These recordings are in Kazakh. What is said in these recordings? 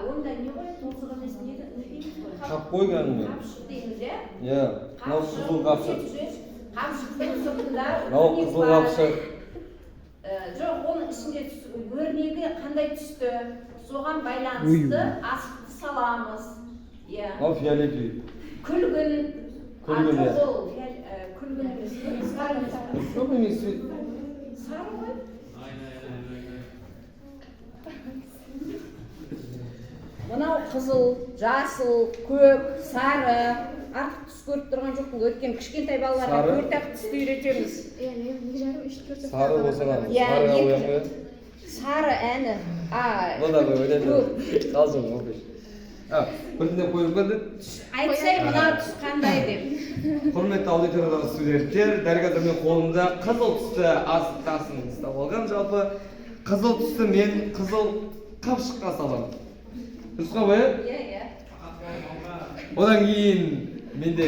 онда не ғой тозық емес не дейміз ғой? Қапқой кәдімгі. Қапшық дейміз, иә? Иә. Мынау қызыл қапшық. Қапшықтың сыртында Мынау қызыл қапшық. Жоқ, оның ішінде өрнегі қандай түсті, соған байланысты асықты саламыз. Иә. Мынау фиолетовый. Күлгін. Күлгін, иә. Күлгін емес, сары емес. Жоқ емес. Сары ғой? Мынау қызыл, жасыл, көк, сары. Артық түс көріп тұрған жоқпын, өткен кішкентай балаларға 4-ақ түсті үйретеміз. Сары болсаң, Иә, сары қоям ғой. Сары әні. Бұл да өтеді. Қалжың оқиш. Бірден қойып келді. Айтсай, мына түс қандай деп. Құрметті аудиториядағы студенттер, дәл қазір мен қолымда қызыл түсті асықтасын ұстап алған. Жалпы қызыл түсті мен қызыл қапшыққа саламын. Дұрыс қой? Иә. Одан кейін менде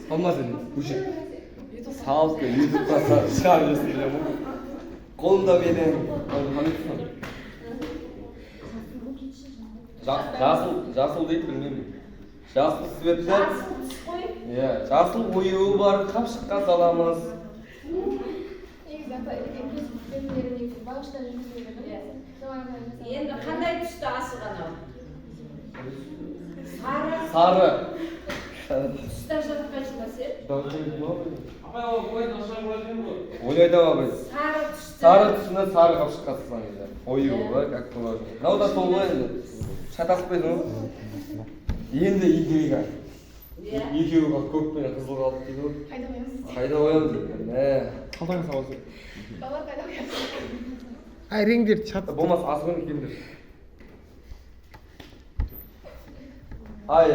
салмас едім. Көшек. Салып ютубқа шығарып жіберсем. Қолымда менің жасыл дейді, білмеймін. Жасыл цветті. Жасыл түс қой. Иә, жасыл оюы бар қапшыққа саламыз. Енді қандай түсті асыған ау? Сары. Түсті жатқан жіберсе? Ойлайды абай. Сары түсті. Сары түсіне сары қапшыққа саламыз. Оюы бар, как положено. Мынау да сол ғой енді. Шатаспайды ғой. Енді игіге. Екеуі көк пен қызыл қалды дейді ғой. Қайда қоямыз дейді. Қалдан саласың. Балар қайда қоямыз? Реңдерді шатты. Болмас асығын кемдір. Ай.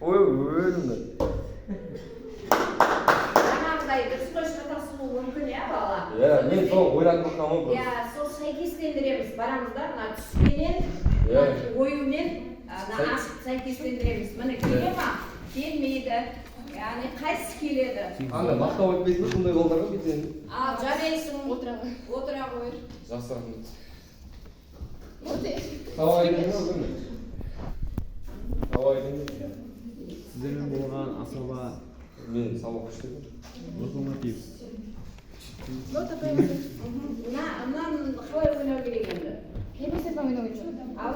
Ой, өлімді. Жаңағыдай дұрыс қой шатасуы мүмкін, иә бала? Иә, мен сол ойланып тұрмын ғой. Иә, сол сәйкестендіреміз. Барамыз да, мына түспенен, оюмен асықты сәйкестендіреміз. Міне келе ма? Келмейді. Яғни қайсысы келеді? Анда мақтау етпейді ме сондай қолдарға кетеді? Жарайсың. Отыра қой. Жақсы рахмет. Сіздермен болған асаба мен сабақ күштедім. локомотив. Мынаны қалай ойнау керек енді? Емесеп ойнау керек. Ал